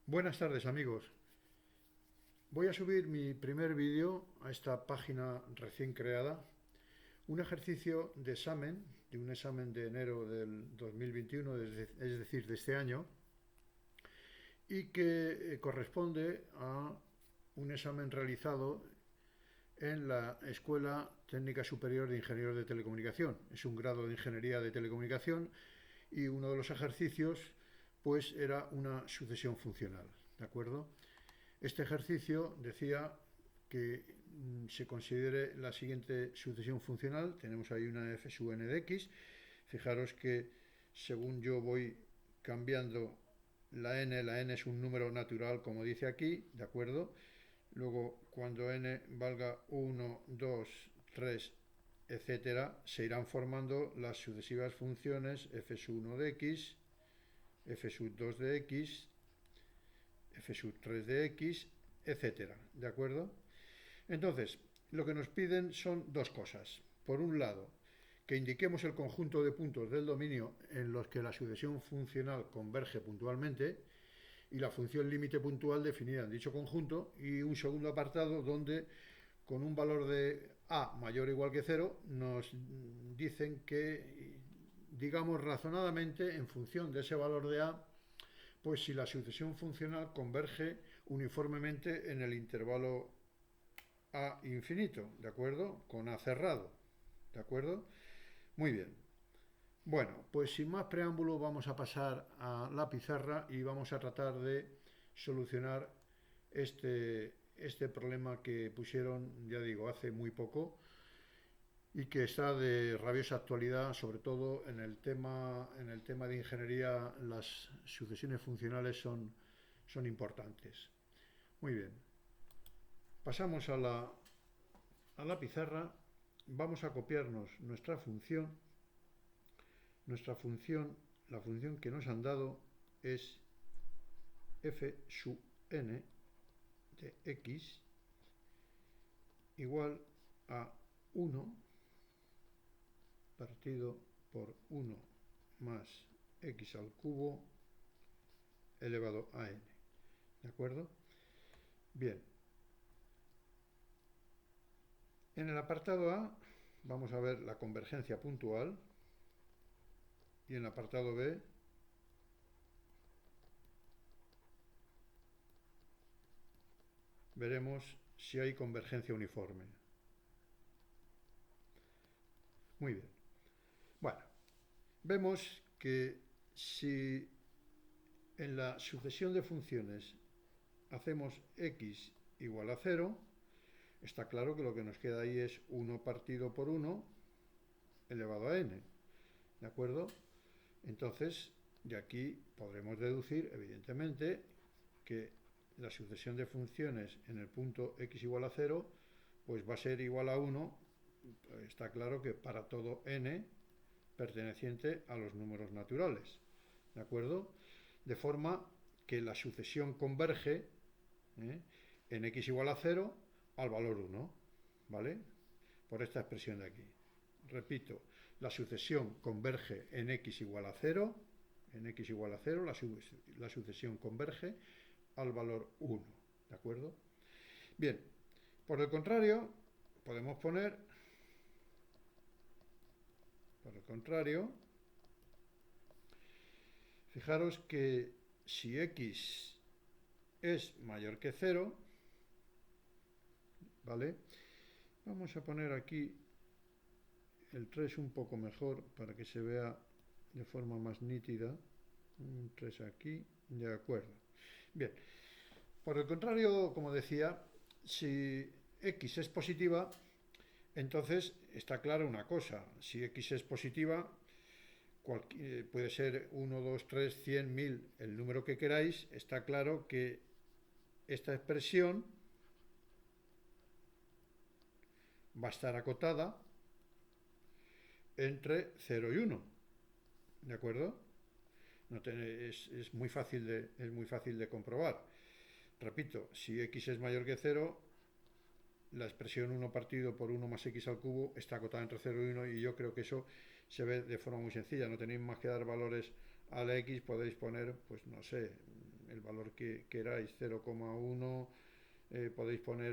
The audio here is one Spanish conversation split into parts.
Buenas tardes amigos. Voy a subir mi primer vídeo a esta página recién creada. Un ejercicio de examen, de un examen de enero del 2021, es decir, de este año, y que corresponde a un examen realizado en la Escuela Técnica Superior de Ingenieros de Telecomunicación. Es un grado de Ingeniería de Telecomunicación y uno de los ejercicios pues era una sucesión funcional, ¿de acuerdo? Este ejercicio decía que se considere la siguiente sucesión funcional. Tenemos ahí una f sub n de x. Fijaros que según yo voy cambiando la n es un número natural, como dice aquí, ¿de acuerdo? Luego, cuando n valga 1, 2, 3, etcétera, se irán formando las sucesivas funciones f sub 1 de x, f sub 2 de x, f sub 3 de x, etcétera, ¿de acuerdo? Entonces, lo que nos piden son dos cosas. Por un lado, que indiquemos el conjunto de puntos del dominio en los que la sucesión funcional converge puntualmente y la función límite puntual definida en dicho conjunto, y un segundo apartado donde con un valor de a mayor o igual que cero nos dicen que digamos razonadamente en función de ese valor de a, pues si la sucesión funcional converge uniformemente en el intervalo a infinito, ¿de acuerdo? Con a cerrado, ¿de acuerdo? Muy bien. Bueno, pues sin más preámbulo vamos a pasar a la pizarra y vamos a tratar de solucionar este problema que pusieron, ya digo, hace muy poco y que está de rabiosa actualidad, sobre todo en el tema de ingeniería. Las sucesiones funcionales son importantes. Muy bien, pasamos a la pizarra, vamos a copiarnos nuestra función, la función que nos han dado es f sub n de x igual a 1 partido por 1 más x al cubo elevado a n. ¿De acuerdo? Bien. En el apartado A vamos a ver la convergencia puntual y en el apartado B veremos si hay convergencia uniforme. Muy bien. Bueno, vemos que si en la sucesión de funciones hacemos x igual a 0, está claro que lo que nos queda ahí es 1 partido por 1 elevado a n. ¿De acuerdo? Entonces, de aquí podremos deducir, evidentemente, que la sucesión de funciones en el punto x igual a 0 pues va a ser igual a 1. Está claro que para todo n perteneciente a los números naturales. ¿De acuerdo? De forma que la sucesión converge en x igual a 0 al valor 1. ¿Vale? Por esta expresión de aquí. Repito, la sucesión converge en x igual a 0. En x igual a 0 la sucesión converge al valor 1. ¿De acuerdo? Bien, por el contrario, podemos poner, fijaros que si x es mayor que 0, ¿vale? Vamos a poner aquí el 3 un poco mejor para que se vea de forma más nítida. Un 3 aquí, de acuerdo. Bien, por el contrario, como decía, si x es positiva, entonces está clara una cosa: si x es positiva, puede ser 1, 2, 3, 100, 1000, el número que queráis, está claro que esta expresión va a estar acotada entre 0 y 1. ¿De acuerdo? Es muy fácil de comprobar. Repito, si x es mayor que 0, la expresión 1 partido por 1 más x al cubo está acotada entre 0 y 1, y yo creo que eso se ve de forma muy sencilla. No tenéis más que dar valores a la x, podéis poner, pues no sé, el valor que queráis, 0,1, podéis poner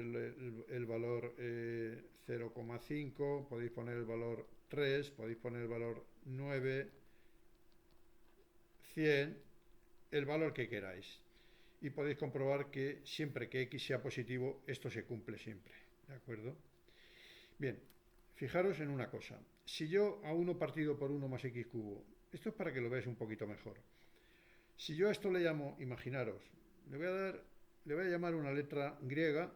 el valor 0,5, podéis poner el valor 3, podéis poner el valor 9, 100, el valor que queráis. Y podéis comprobar que siempre que x sea positivo, esto se cumple siempre, ¿de acuerdo? Bien, fijaros en una cosa. Si yo a 1 partido por 1 más x cubo, esto es para que lo veáis un poquito mejor. Si yo a esto le llamo, imaginaros, le voy a llamar una letra griega,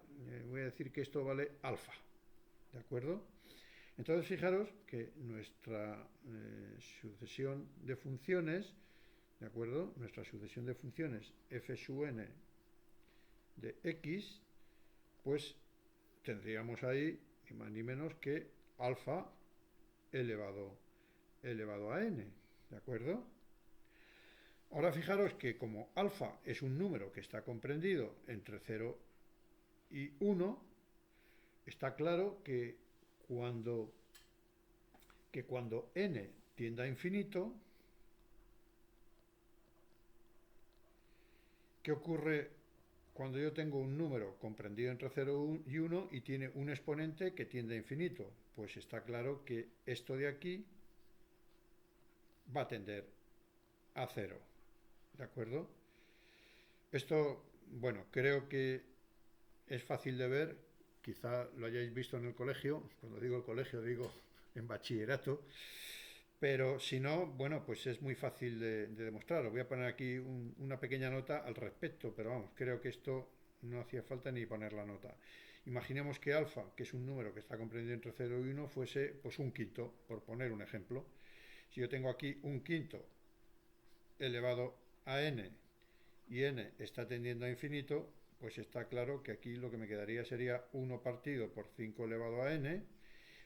voy a decir que esto vale alfa, ¿de acuerdo? Entonces fijaros que nuestra sucesión de funciones, ¿de acuerdo? Nuestra sucesión de funciones f sub n de x, pues tendríamos ahí ni más ni menos que alfa elevado a n, ¿de acuerdo? Ahora fijaros que como alfa es un número que está comprendido entre 0 y 1, está claro que cuando n tienda a infinito, ¿qué ocurre cuando yo tengo un número comprendido entre 0 y 1 y tiene un exponente que tiende a infinito? Pues está claro que esto de aquí va a tender a 0, ¿de acuerdo? Esto, bueno, creo que es fácil de ver, quizá lo hayáis visto en el colegio, cuando digo el colegio digo en bachillerato, pero si no, bueno, pues es muy fácil de demostrar. Os voy a poner aquí una pequeña nota al respecto, pero vamos, creo que esto no hacía falta ni poner la nota. Imaginemos que alfa, que es un número que está comprendido entre 0 y 1, fuese pues un quinto, por poner un ejemplo. Si yo tengo aquí un quinto elevado a n y n está tendiendo a infinito, pues está claro que aquí lo que me quedaría sería 1 partido por 5 elevado a n.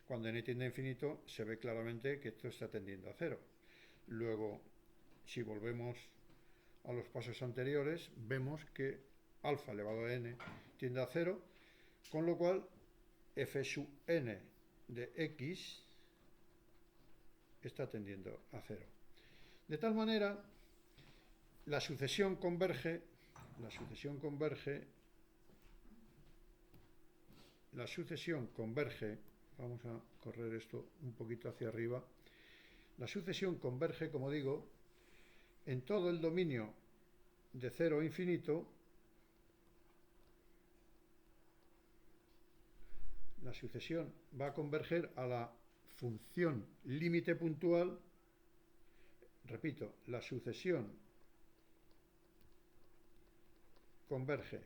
Cuando n tiende a infinito, se ve claramente que esto está tendiendo a 0. Luego, si volvemos a los pasos anteriores, vemos que alfa elevado a n tiende a 0, con lo cual f sub n de x está tendiendo a 0. De tal manera, la sucesión converge, vamos a correr esto un poquito hacia arriba, la sucesión converge, como digo, en todo el dominio de 0 a infinito. La sucesión va a converger a la función límite puntual, repito, la sucesión converge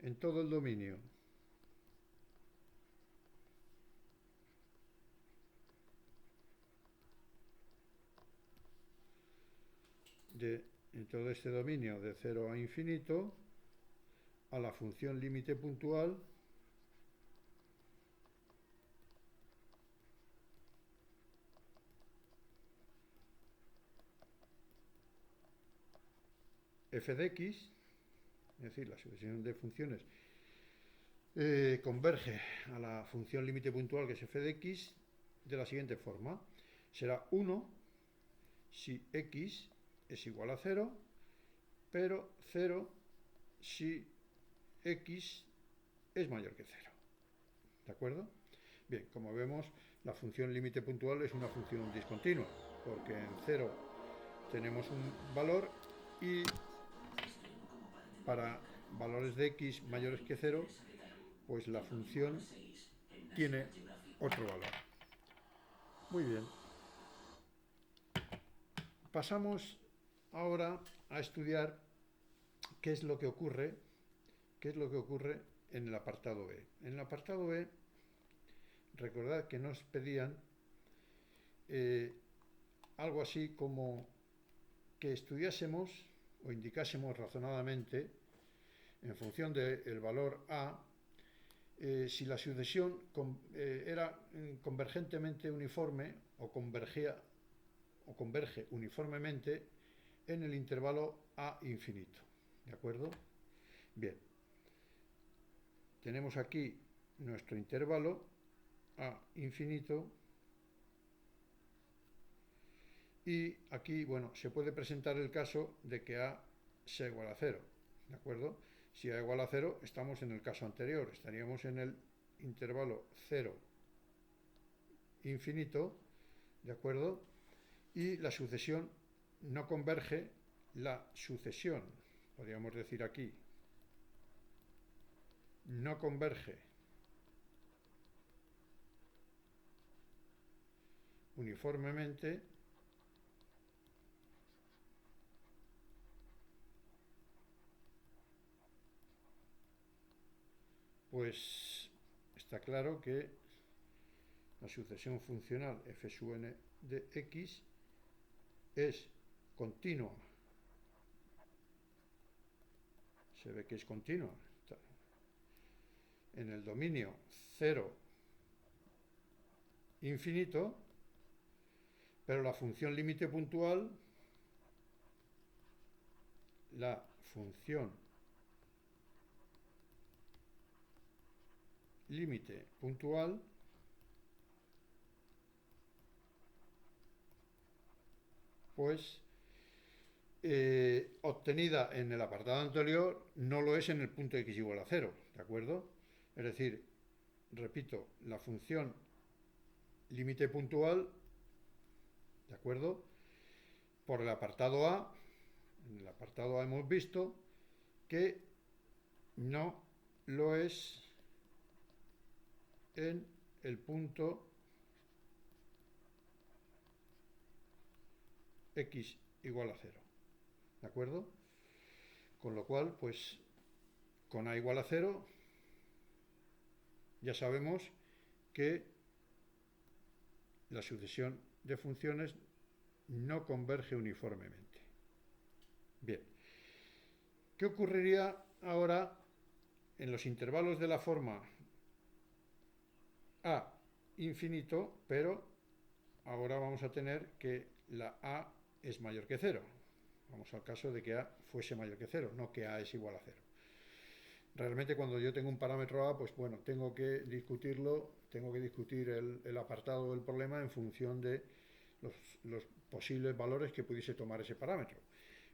en todo el dominio en todo este dominio de 0 a infinito a la función límite puntual f de x, es decir, la sucesión de funciones converge a la función límite puntual que es f de x de la siguiente forma. Será 1 si x es igual a 0, pero 0 si x es mayor que 0. ¿De acuerdo? Bien, como vemos, la función límite puntual es una función discontinua, porque en 0 tenemos un valor y para valores de x mayores que 0, pues la función tiene otro valor. Muy bien. Pasamos ahora a estudiar qué es lo que ocurre en el apartado B. En el apartado B, recordad que nos pedían algo así como que estudiásemos o indicásemos razonadamente, en función del valor A, si la sucesión era convergentemente uniforme o converge uniformemente en el intervalo A infinito. ¿De acuerdo? Bien. Tenemos aquí nuestro intervalo A infinito Y aquí, bueno, se puede presentar el caso de que A sea igual a 0, ¿de acuerdo? Si A igual a 0, estamos en el caso anterior, estaríamos en el intervalo 0, infinito, ¿de acuerdo? Y la sucesión no converge, la sucesión, podríamos decir aquí, no converge uniformemente, pues está claro que la sucesión funcional f sub n de x es continua. Se ve que es continua. En el dominio 0, infinito, pero la función límite puntual, la función límite puntual pues obtenida en el apartado anterior no lo es en el punto x igual a 0, ¿de acuerdo? Es decir, repito, la función límite puntual, ¿de acuerdo? Por el apartado A, en el apartado A hemos visto que no lo es en el punto x igual a 0, ¿de acuerdo? Con lo cual, pues, con A igual a 0, ya sabemos que la sucesión de funciones no converge uniformemente. Bien, ¿qué ocurriría ahora en los intervalos de la forma A infinito, pero ahora vamos a tener que la A es mayor que 0? Vamos al caso de que A fuese mayor que 0, no que A es igual a 0. Realmente cuando yo tengo un parámetro A, pues bueno, tengo que discutirlo, tengo que discutir el apartado del problema en función de los posibles valores que pudiese tomar ese parámetro.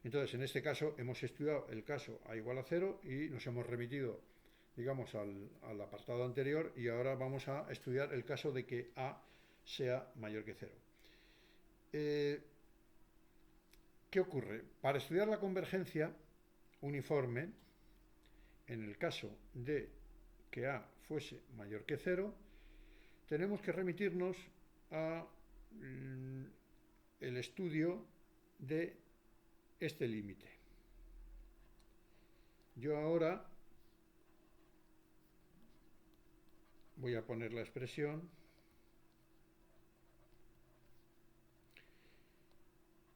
Entonces, en este caso, hemos estudiado el caso A igual a 0 y nos hemos remitido, digamos, al apartado anterior, y ahora vamos a estudiar el caso de que A sea mayor que 0. ¿Qué ocurre? Para estudiar la convergencia uniforme, en el caso de que A fuese mayor que 0, tenemos que remitirnos a el estudio de este límite. Yo ahora voy a poner la expresión,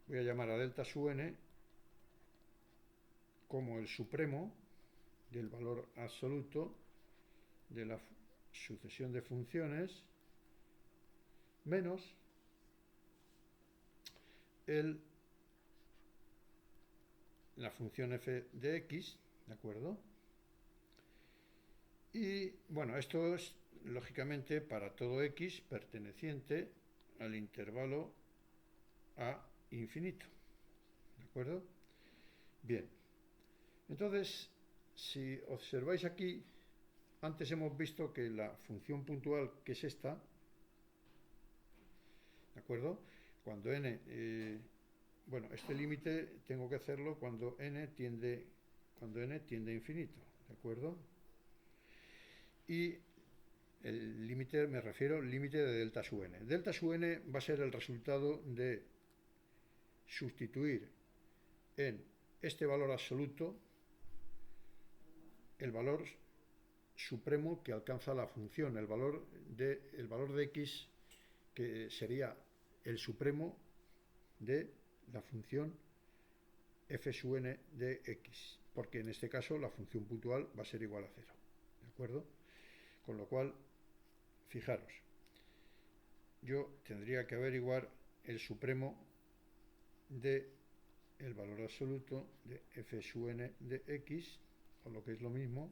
voy a llamar a delta sub n como el supremo del valor absoluto de la sucesión de funciones menos la función f de x, ¿de acuerdo? Y bueno, esto es lógicamente para todo x perteneciente al intervalo a infinito, ¿de acuerdo? Bien, entonces, si observáis aquí, antes hemos visto que la función puntual, que es esta, ¿de acuerdo? Cuando n, bueno, este límite tengo que hacerlo cuando n tiende a infinito, ¿de acuerdo? Y el límite, me refiero al límite de delta sub n. Delta sub n va a ser el resultado de sustituir en este valor absoluto el valor supremo que alcanza la función, el valor de x, que sería el supremo de la función f sub n de x, porque en este caso la función puntual va a ser igual a 0, ¿de acuerdo? Con lo cual, fijaros, yo tendría que averiguar el supremo de el valor absoluto de f sub n de x, o lo que es lo mismo,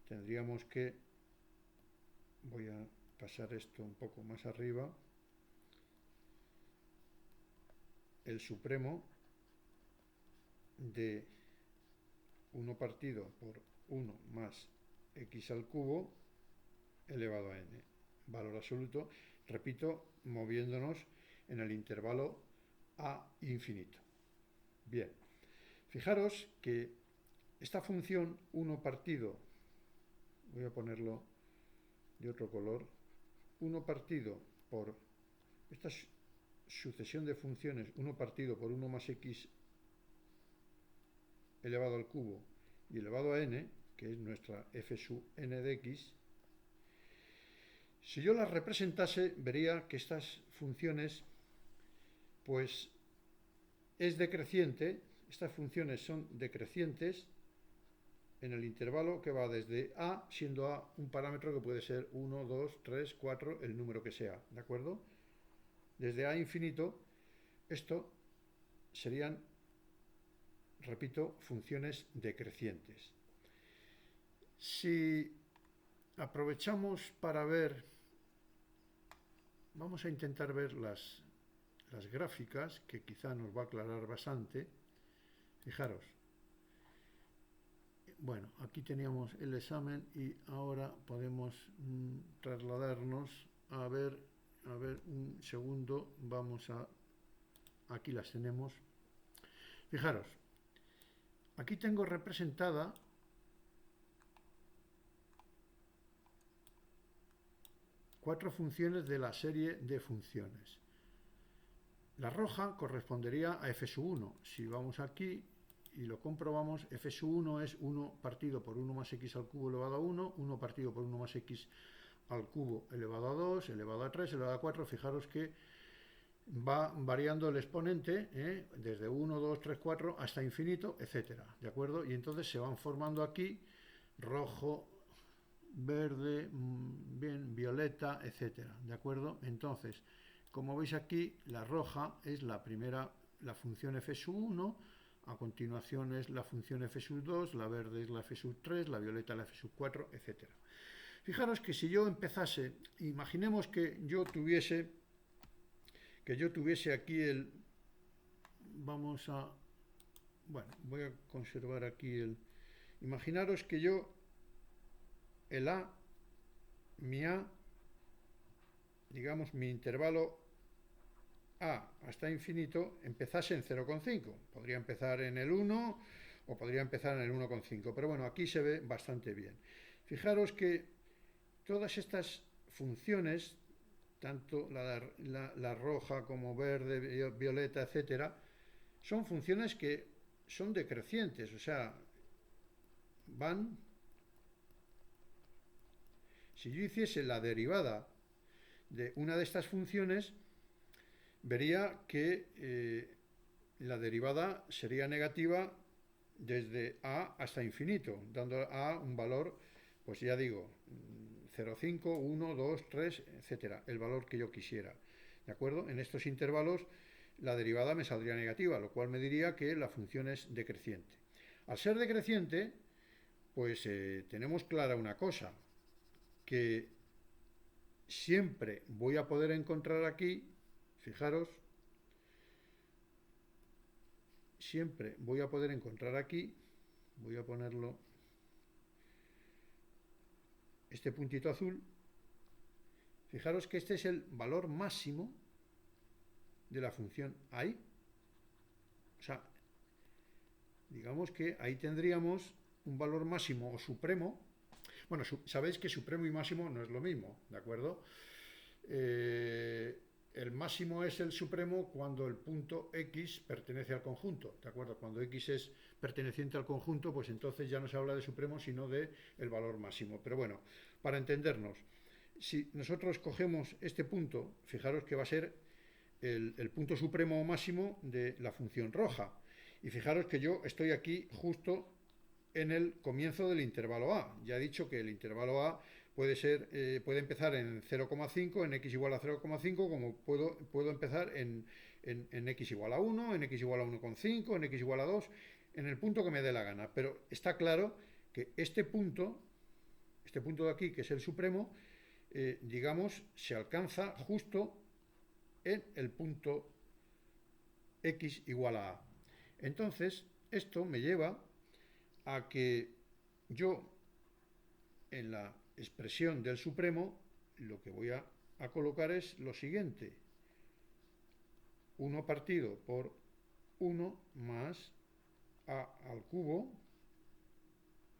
tendríamos que, voy a pasar esto un poco más arriba, el supremo de 1 partido por 1 más x al cubo elevado a n, valor absoluto, repito, moviéndonos en el intervalo a infinito. Bien, fijaros que esta función 1 partido, voy a ponerlo de otro color, 1 partido por esta sucesión de funciones, 1 partido por 1 más x elevado al cubo y elevado a n, que es nuestra f sub n de x, si yo las representase, vería que estas funciones, pues, es decreciente, estas funciones son decrecientes en el intervalo que va desde a, siendo a un parámetro que puede ser 1, 2, 3, 4, el número que sea, ¿de acuerdo? Desde a infinito, esto serían, repito, funciones decrecientes. Si aprovechamos para ver, vamos a intentar ver las gráficas, que quizá nos va a aclarar bastante. Fijaros, bueno, aquí teníamos el examen y ahora podemos trasladarnos a ver un segundo, vamos a, aquí las tenemos. Fijaros, aquí tengo representada cuatro funciones de la serie de funciones. La roja correspondería a f sub 1. Si vamos aquí y lo comprobamos, f sub 1 es 1 partido por 1 más x al cubo elevado a 1, 1 partido por 1 más x al cubo elevado a 2, elevado a 3, elevado a 4. Fijaros que va variando el exponente, desde 1, 2, 3, 4 hasta infinito, etcétera, ¿de acuerdo? Y entonces se van formando aquí rojo, verde, bien, violeta, etcétera, ¿de acuerdo? Entonces, como veis aquí, la roja es la primera, la función f sub 1, a continuación es la función f sub 2, la verde es la f sub 3, la violeta la f sub 4, etcétera. Fijaros que si yo empezase, imaginemos que yo tuviese aquí el, vamos a, bueno, voy a conservar aquí el, imaginaros que yo, el a, digamos mi intervalo a hasta infinito, empezase en 0,5. Podría empezar en el 1 o podría empezar en el 1,5, pero bueno, aquí se ve bastante bien. Fijaros que todas estas funciones, tanto la roja como verde, violeta, etcétera, son funciones que son decrecientes, o sea, van. Si yo hiciese la derivada de una de estas funciones, vería que la derivada sería negativa desde a hasta infinito, dando a un valor, pues ya digo, 0,5, 1, 2, 3, etcétera, el valor que yo quisiera. ¿De acuerdo? En estos intervalos la derivada me saldría negativa, lo cual me diría que la función es decreciente. Al ser decreciente, pues tenemos clara una cosa, que siempre voy a poder encontrar aquí, fijaros, siempre voy a poder encontrar aquí, voy a ponerlo, este puntito azul, fijaros que este es el valor máximo de la función ahí. O sea, digamos que ahí tendríamos un valor máximo o supremo. Bueno, sabéis que supremo y máximo no es lo mismo, ¿de acuerdo? El máximo es el supremo cuando el punto x pertenece al conjunto, ¿de acuerdo? Cuando x es perteneciente al conjunto, pues entonces ya no se habla de supremo, sino de el valor máximo. Pero bueno, para entendernos, si nosotros cogemos este punto, fijaros que va a ser el punto supremo o máximo de la función roja. Y fijaros que yo estoy aquí justo en el comienzo del intervalo a. Ya he dicho que el intervalo a puede empezar en 0,5, en x igual a 0,5, como puedo empezar en x igual a 1, en x igual a 1,5, en x igual a 2, en el punto que me dé la gana. Pero está claro que este punto de aquí, que es el supremo, digamos, se alcanza justo en el punto x igual a a. Entonces, esto me lleva a que yo, en la expresión del supremo, lo que voy a colocar es lo siguiente: 1 partido por 1 más a al cubo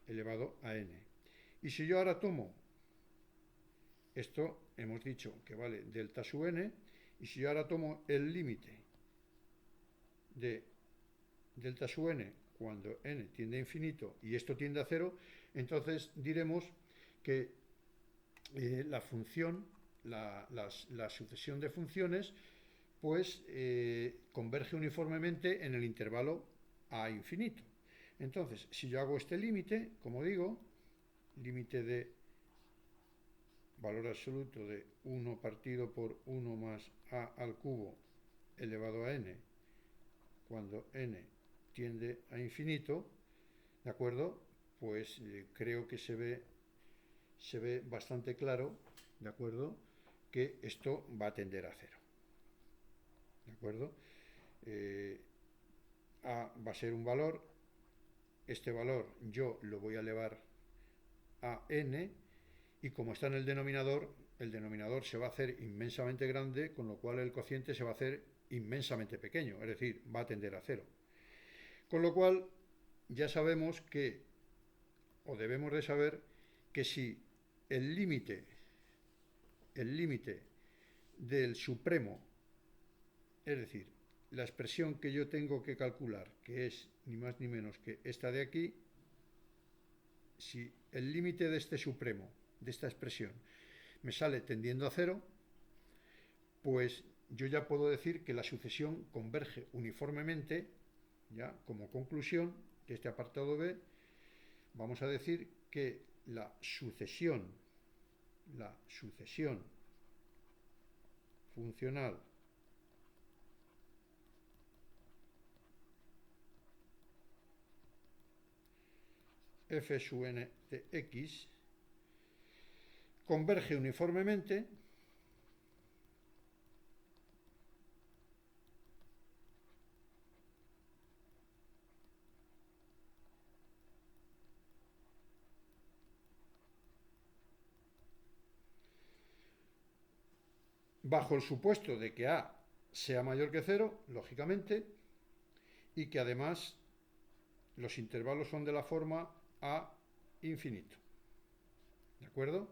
elevado a n. Y si yo ahora tomo, esto hemos dicho que vale delta sub n, y si yo ahora tomo el límite de delta sub n cuando n tiende a infinito y esto tiende a cero, entonces diremos que la función, la sucesión de funciones, pues converge uniformemente en el intervalo a infinito. Entonces, si yo hago este límite, como digo, límite de valor absoluto de 1 partido por 1 más a al cubo elevado a n, cuando n tiende a infinito, ¿de acuerdo? Pues creo que se ve bastante claro, ¿de acuerdo?, que esto va a tender a cero, ¿de acuerdo? A va a ser un valor, este valor yo lo voy a elevar a n, y como está en el denominador se va a hacer inmensamente grande, con lo cual el cociente se va a hacer inmensamente pequeño, es decir, va a tender a cero. Con lo cual ya sabemos que, o debemos de saber, que si el límite del supremo, es decir, la expresión que yo tengo que calcular, que es ni más ni menos que esta de aquí, si el límite de este supremo, de esta expresión, me sale tendiendo a cero, pues yo ya puedo decir que la sucesión converge uniformemente. Ya como conclusión de este apartado B, vamos a decir que la sucesión funcional f sub n de x converge uniformemente bajo el supuesto de que a sea mayor que cero, lógicamente, y que además los intervalos son de la forma a infinito. ¿De acuerdo?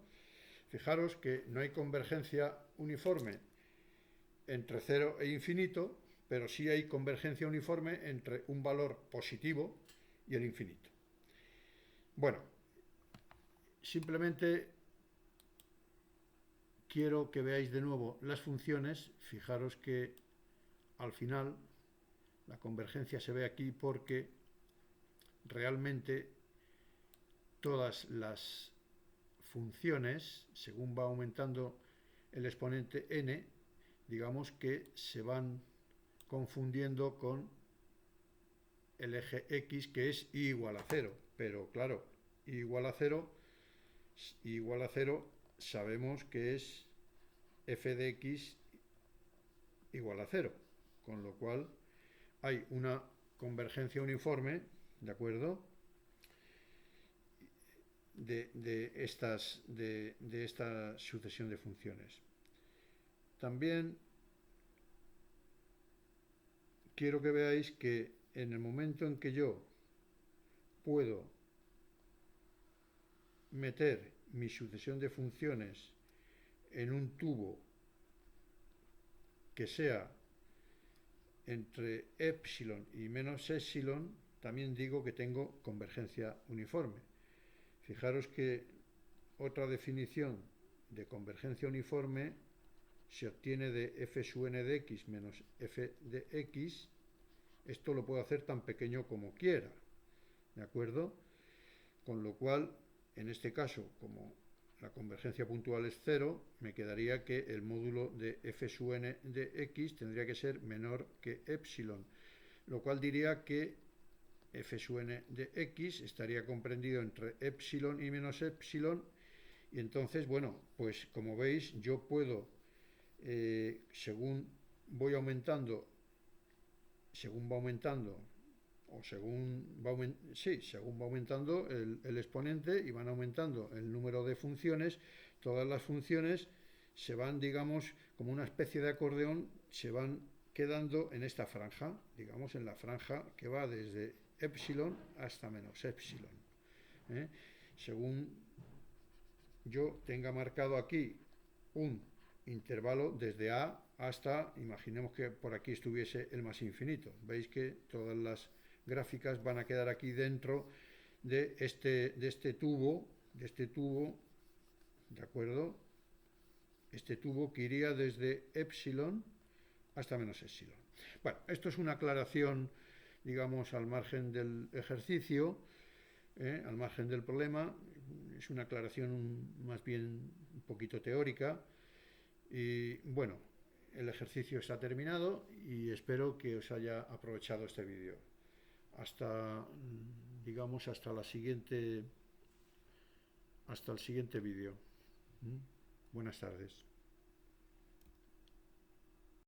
Fijaros que no hay convergencia uniforme entre 0 e infinito, pero sí hay convergencia uniforme entre un valor positivo y el infinito. Bueno, simplemente quiero que veáis de nuevo las funciones. Fijaros que al final la convergencia se ve aquí porque realmente todas las funciones, según va aumentando el exponente n, digamos que se van confundiendo con el eje x, que es y igual a 0. Pero claro, y igual a 0 sabemos que es f de x igual a 0, con lo cual hay una convergencia uniforme, ¿de acuerdo?, de esta sucesión de funciones. También quiero que veáis que en el momento en que yo puedo meter mi sucesión de funciones en un tubo que sea entre epsilon y menos epsilon, también digo que tengo convergencia uniforme. Fijaros que otra definición de convergencia uniforme se obtiene de f sub n de x menos f de x. Esto lo puedo hacer tan pequeño como quiera, ¿de acuerdo? Con lo cual, en este caso, como la convergencia puntual es 0, me quedaría que el módulo de f sub n de x tendría que ser menor que epsilon, lo cual diría que f sub n de x estaría comprendido entre epsilon y menos epsilon, y entonces, bueno, pues como veis, yo puedo, según voy aumentando según va aumentando, o según va aumentando el exponente y van aumentando el número de funciones, todas las funciones se van, digamos, como una especie de acordeón, se van quedando en esta franja, digamos, en la franja que va desde epsilon hasta menos epsilon. ¿eh? Según yo tenga marcado aquí un intervalo desde A hasta, imaginemos que por aquí estuviese el más infinito. Veis que todas las gráficas van a quedar aquí dentro de este tubo, ¿de acuerdo? Este tubo que iría desde epsilon hasta menos epsilon. Bueno, esto es una aclaración, digamos, al margen del ejercicio, al margen del problema. Es una aclaración más bien un poquito teórica. Y bueno, el ejercicio está terminado y espero que os haya aprovechado este vídeo. Hasta, digamos, hasta el siguiente vídeo. Buenas tardes.